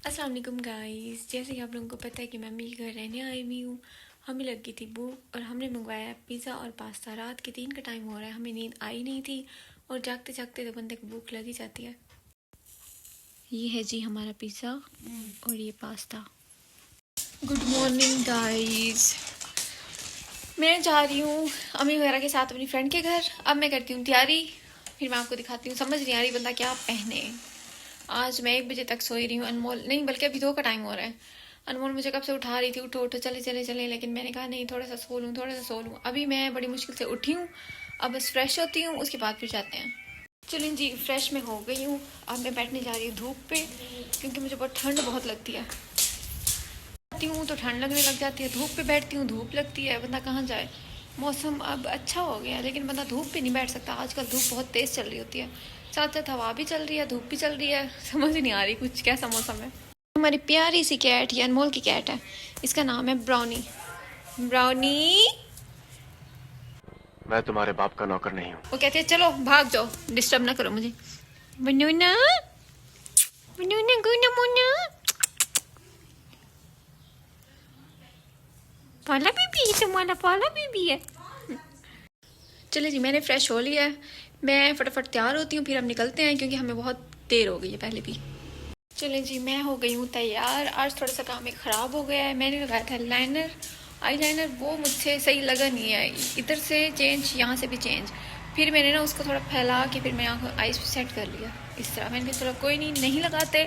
अस्सलाम वालेकुम गाइस। जैसे कि आप लोगों को पता है कि मैं मम्मी के घर रहने आई हुई हूँ। हमें लग गई थी भूख और हमने मंगवाया पिज़्ज़ा और पास्ता। रात के 3 का टाइम हो रहा है, हमें नींद आई नहीं थी और जागते जागते तो बंदे को भूख लग ही जाती है। ये है जी हमारा पिज़्ज़ा और ये पास्ता। Good morning guys. मैं जा रही हूँ अम्मी वगैरह के साथ अपनी फ्रेंड के घर। अब मैं करती हूँ तैयारी, फिर मैं आपको दिखाती हूँ। समझ नहीं आ रही बंदा क्या पहने। आज मैं 1 बजे तक सोई रही हूँ। अनमोल नहीं, बल्कि अभी 2 का टाइम हो रहा है। अनमोल मुझे कब से उठा रही थी, उठो उठो चले चले चले, लेकिन मैंने कहा नहीं, थोड़ा सा सो लूँ थोड़ा सा सो लूँ। अभी मैं बड़ी मुश्किल से उठी हूँ। अब बस फ्रेश होती हूँ, उसके बाद फिर जाते हैं। चलें जी, फ्रेश में हो गई हूँ। अब मैं बैठने जा रही हूँ धूप पे, क्योंकि मुझे बहुत ठंड बहुत लगती है। बैठती हूँ तो ठंड लगने लग जाती है, धूप पे बैठती हूँ धूप लगती है। बंदा कहाँ जाए। मौसम अब अच्छा हो गया है, लेकिन बंदा धूप पे नहीं बैठ सकता। आजकल धूप बहुत तेज़ चल रही होती है, साथ साथ हवा भी चल रही है, धूप भी चल रही है। समझ ही नहीं आ रही कुछ कैसा मौसम है। हमारी प्यारी सी कैट, ये अनमोल की कैट है। इसका नाम है ब्राउनी। ब्राउनी। मैं तुम्हारे बाप का नौकर नहीं हूँ। वो कहती है चलो भाग जाओ, डिस्टर्ब ना करो मुझे। बनूना बनूना गुना मुना। पाला बीबी, तुम्हारा पाला बीबी है। चले जी, मैंने फ्रेश हो लिया है। मैं फटाफट तैयार होती हूँ, फिर हम निकलते हैं, क्योंकि हमें बहुत देर हो गई है पहले भी। चलें जी, मैं हो गई हूँ तैयार। आज थोड़ा सा काम एक ख़राब हो गया है। मैंने लगाया था लाइनर, आई लाइनर, वो मुझसे सही लगा नहीं है। इधर से चेंज, यहाँ से भी चेंज। फिर मैंने ना उसको थोड़ा फैला के फिर मैं आँखों आइज सेट कर लिया इस तरह। मैंने कहा चलो कोई नहीं, नहीं लगाते।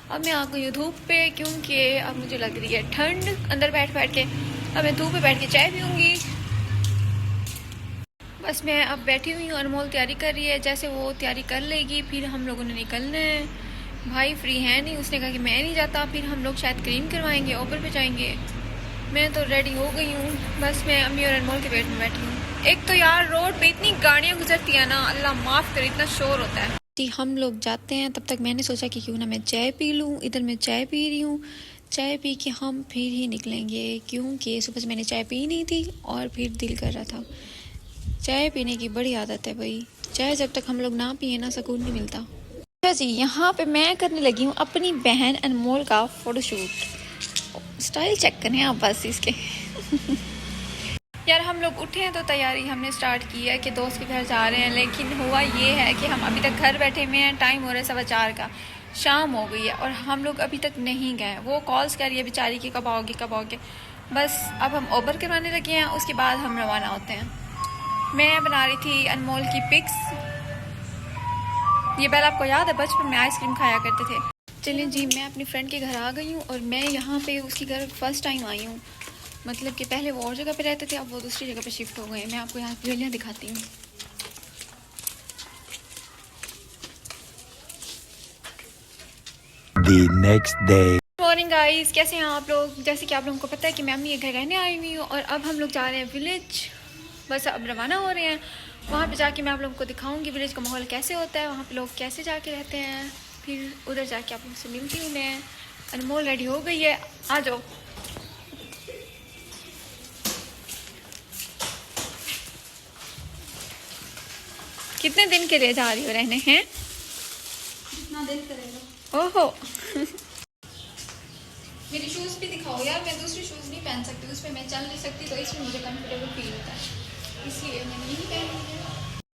अब मैं आ गई हूँ धूप पे, क्योंकि अब मुझे लग रही है ठंड अंदर बैठ बैठ के। अब मैं धूप पे बैठ के चाय पीऊँगी। बस मैं अब बैठी हुई हूँ। अनमोल तैयारी कर रही है, जैसे वो तैयारी कर लेगी फिर हम लोगों ने निकलना है। भाई फ्री है नहीं, उसने कहा कि मैं नहीं जाता। फिर हम लोग शायद क्लीन करवाएंगे, ओपर पे जाएंगे। मैं तो रेडी हो गई हूँ, बस मैं अम्मी और अनमोल के पेट में बैठी हूँ। एक तो यार रोड पे इतनी गाड़ियाँ गुजरती है ना, अल्लाह माफ़ करे, इतना शोर होता है जी। हम लोग जाते हैं, तब तक मैंने सोचा कि क्यों ना मैं चाय पी लूँ। इधर मैं चाय पी रही हूँ। चाय पी के हम फिर ही निकलेंगे, क्योंकि सुबह से मैंने चाय पी नहीं थी और फिर दिल कर रहा था। चाय पीने की बड़ी आदत है भाई। चाय जब तक हम लोग ना पिए ना, सुकून नहीं मिलता। अच्छा जी, यहाँ पे मैं करने लगी हूँ अपनी बहन अनमोल का फ़ोटोशूट। स्टाइल चेक करें आप बस इसके। यार हम लोग उठे हैं तो तैयारी हमने स्टार्ट की है कि दोस्त के घर जा रहे हैं, लेकिन हुआ ये है कि हम अभी तक घर बैठे हुए हैं। टाइम हो रहा है 4:15 का, शाम हो गई है और हम लोग अभी तक नहीं गए। वो कॉल्स कर रही है बेचारी कि कब आओगे कब आओगे। बस अब हम ओबर करवाने लगे हैं, उसके बाद हम रवाना होते हैं। मैं बना रही थी अनमोल की पिक्स। ये पहले आपको याद है बचपन में आइसक्रीम खाया करते थे। चलिए जी, मैं अपनी फ्रेंड के घर आ गई हूँ और मैं यहाँ पे उसके घर फर्स्ट टाइम आई हूँ। मतलब कि पहले वो और जगह पे रहते थे, अब वो दूसरी जगह पे शिफ्ट हो गए। मैं आपको यहाँ की गलियाँ दिखाती हूँ। The next day. Morning guys, कैसे हैं आप लोग। जैसे कि आप लोगों को पता है कि मैं अम्मी के घर रहने आई हुई हूँ और अब हम लोग जा रहे हैं विलेज। बस अब रवाना हो रहे हैं। वहाँ पे जाके मैं आप लोगों को दिखाऊंगी विलेज का माहौल कैसे होता है, वहाँ पे लोग कैसे जाके रहते हैं। फिर उधर जाके आप लोगों से मिलती हूँ मैं। अनमोल रेडी हो गई है, आ जाओ। कितने दिन के लिए जा रही हो रहने हैं? कितना दिन करेगा। ओहो। मेरी शूज़ भी दिखाओ यार, मैं दूसरी शूज़ नहीं पहन सकती, उसमें मैं चल नहीं सकती, तो इसमें मुझे कंफर्टेबल फील होता है, इसलिए मैंने नहीं पहनी है।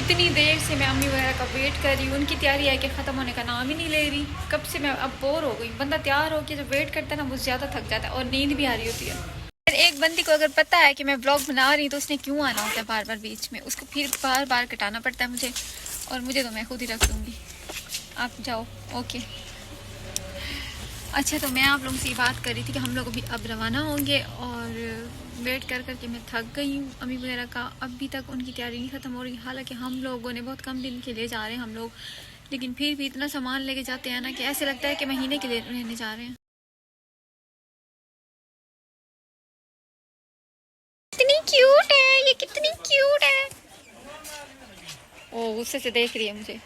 इतनी देर से मैं अम्मी वगैरह का वेट कर रही हूँ, उनकी तैयारी है कि ख़त्म होने का नाम ही नहीं ले रही। कब से मैं अब बोर हो गई। बंदा तैयार होकर जब वेट करता है ना, वो ज़्यादा थक जाता है और नींद भी आ रही होती है। एक बंदी को अगर पता है कि मैं ब्लॉग बना रही हूँ तो उसने क्यों आना होता है बार बार बीच में, उसको फिर बार बार कटाना पड़ता है मुझे। और मुझे तो मैं खुद ही रख दूँगी, आप जाओ। ओके अच्छा, तो मैं आप लोगों से ये बात कर रही थी कि हम लोग अभी अब रवाना होंगे और वेट कर कर के मैं थक गई हूँ। अम्मी वगैरह का अभी तक उनकी तैयारी नहीं ख़त्म हो रही। हालांकि हम लोगों ने बहुत कम दिन के लिए जा रहे हैं हम लोग, लेकिन फिर भी इतना सामान लेके जाते हैं ना कि ऐसे लगता है कि महीने के लिए रहने जा रहे हैं। कितनी क्यूट है ये, कितनी क्यूट है। ओ गुस्से से देख रही है मुझे।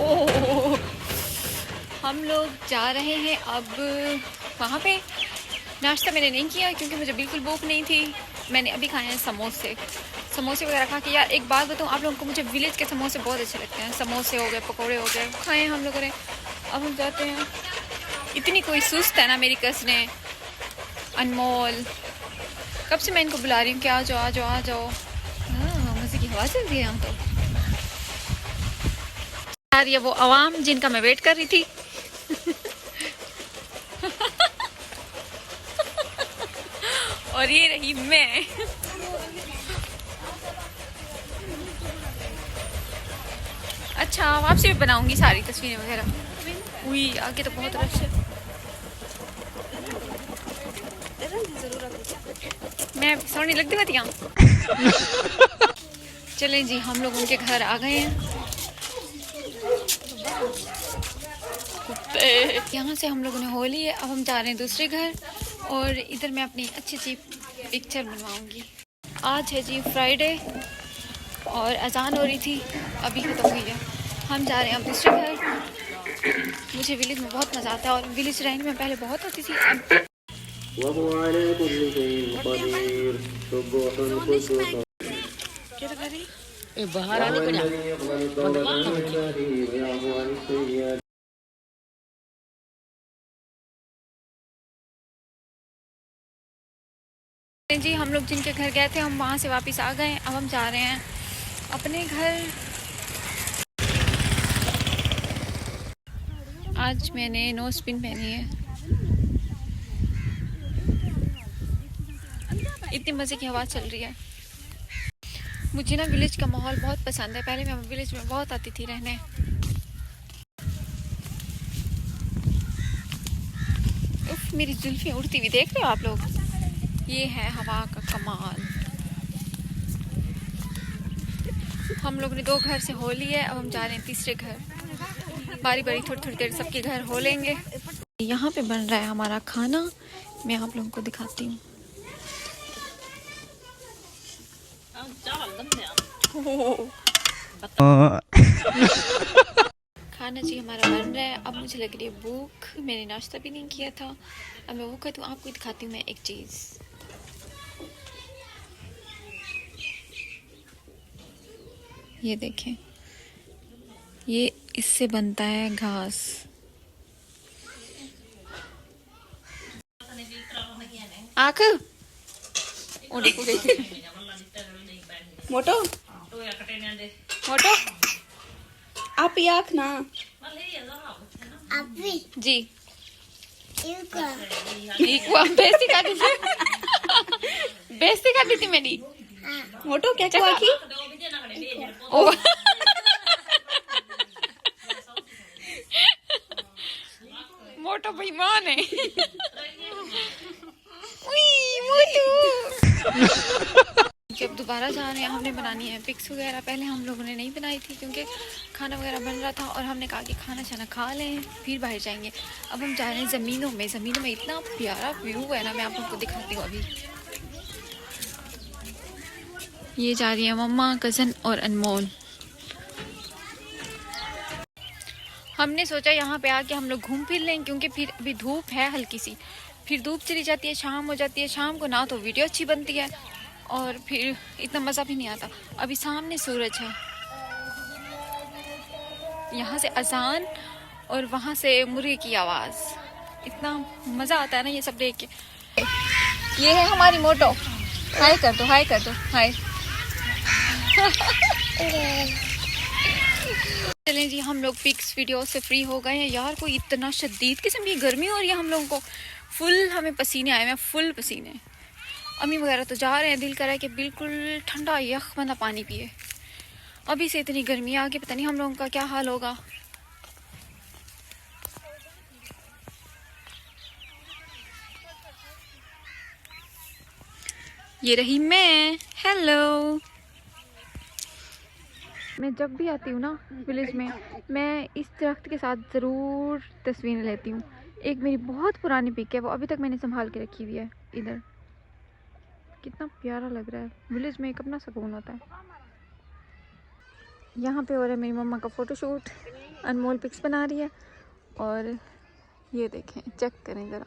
ओह, हम लोग जा रहे हैं अब वहाँ पे। नाश्ता मैंने नहीं किया क्योंकि मुझे बिल्कुल भूख नहीं थी। मैंने अभी खाए हैं समोसे। समोसे वगैरह खा के। यार एक बात बताऊँ आप लोगों को, मुझे विलेज के समोसे बहुत अच्छे लगते हैं। समोसे हो गए, पकौड़े हो गए, खाए हम लोगों ने। अब हम जाते हैं। इतनी कोई सुस्त है ना मेरी कज़नें, अनमोल, कब से मैं इनको बुला रही हूँ कि आ जाओ आ जाओ आ जाओ। हाँ, मज़े की हवा चल रही है यहाँ तो। यार ये वो आवाम जिनका मैं वेट कर रही थी। और ये रही मैं। अच्छा वापसी भी बनाऊंगी सारी तस्वीरें वगैरह। हुई आगे तो बहुत रश है। मैं सोनी लगती बतिया। चलें जी, हम लोग उनके घर आ गए हैं। यहाँ से हम लोगों ने हो ली है। अब हम जा रहे हैं दूसरे घर, और इधर मैं अपनी अच्छी सी पिक्चर बनवाऊंगी। आज है जी फ्राइडे, और अजान हो रही थी, अभी ख़त्म हुई है। हम जा रहे हैं अब दूसरे घर। मुझे विलेज में बहुत मज़ा आता है, और विलेज रहने में पहले बहुत होती थी। बाहर आने को जी हम लोग जिनके घर गए थे, हम वहाँ से वापस आ गए। अब हम जा रहे हैं अपने घर। आज मैंने नो स्पिन पहनी है। इतनी मज़े की हवा चल रही है। मुझे ना विलेज का माहौल बहुत पसंद है। पहले मैं विलेज में बहुत आती थी रहने। उफ, मेरी जुल्फी उड़ती हुई देख रहे हो आप लोग। ये है हवा का कमाल। हम लोग ने 2 घर से हो ली है। अब हम जा रहे हैं तीसरे घर। बारी बारी थोड़ी थोड़ी देर सबके घर हो लेंगे। यहाँ पे बन रहा है हमारा खाना, मैं आप लोगों को दिखाती हूँ। खाना जी हमारा बन रहा है। अब मुझे लग रही है भूख, मैंने नाश्ता भी नहीं किया था। अब मैं वो कहती हूँ, आपको दिखाती हूँ मैं एक चीज़। ये देखें, ये इससे बनता है घास। आँख मोटो मोटो आप ही आँख ना जी बेइज्जती कर दी थी। बेइज्जती कर दी थी मेरी। मोटो क्या क्या आँखी ओ मोटो बेईमान है। जब दोबारा जा रहे हैं, हमने बनानी है पिक्स वगैरह। पहले हम लोगों ने नहीं बनाई थी क्योंकि खाना वगैरह बन रहा था, और हमने कहा कि खाना छाना खा लें फिर बाहर जाएंगे। अब हम जा रहे हैं ज़मीनों में। ज़मीनों में इतना प्यारा व्यू है ना, मैं आप लोगों को दिखाती हूँ अभी। ये जा रही है मम्मा, कज़न और अनमोल। हमने सोचा यहाँ पे आके हम लोग घूम फिर लें, क्योंकि फिर अभी धूप है हल्की सी, फिर धूप चली जाती है, शाम हो जाती है। शाम को ना तो वीडियो अच्छी बनती है, और फिर इतना मज़ा भी नहीं आता। अभी सामने सूरज है, यहाँ से अजान और वहाँ से मुर्गे की आवाज़। इतना मज़ा आता है ना ये सब देख के। ये है हमारी मोटो। हाय कर दो, हाय कर दो, हाय। चलें जी, हम लोग पिक्स वीडियो से फ्री हो गए हैं। यार कोई इतना शदीद किस्म की गर्मी हो रही है हम लोगों को, फुल हमें पसीने आए हैं, फुल पसीने। अम्मी वगैरह तो जा रहे हैं, दिल कर रहा है कि बिल्कुल ठंडा यख बंदा पानी पिए। अभी से इतनी गर्मी आगे पता नहीं हम लोगों का क्या हाल होगा। ये रही मैं। हेलो। मैं जब भी आती हूँ ना विलेज में, मैं इस दरख्त के साथ ज़रूर तस्वीरें लेती हूँ। एक मेरी बहुत पुरानी पिक है, वो अभी तक मैंने संभाल के रखी हुई है। इधर कितना प्यारा लग रहा है। विलेज में एक अपना सुकून होता है। यहाँ पे हो रहा है मेरी मम्मा का फ़ोटोशूट। अनमोल पिक्स बना रही है, और ये देखें, चेक करें ज़रा।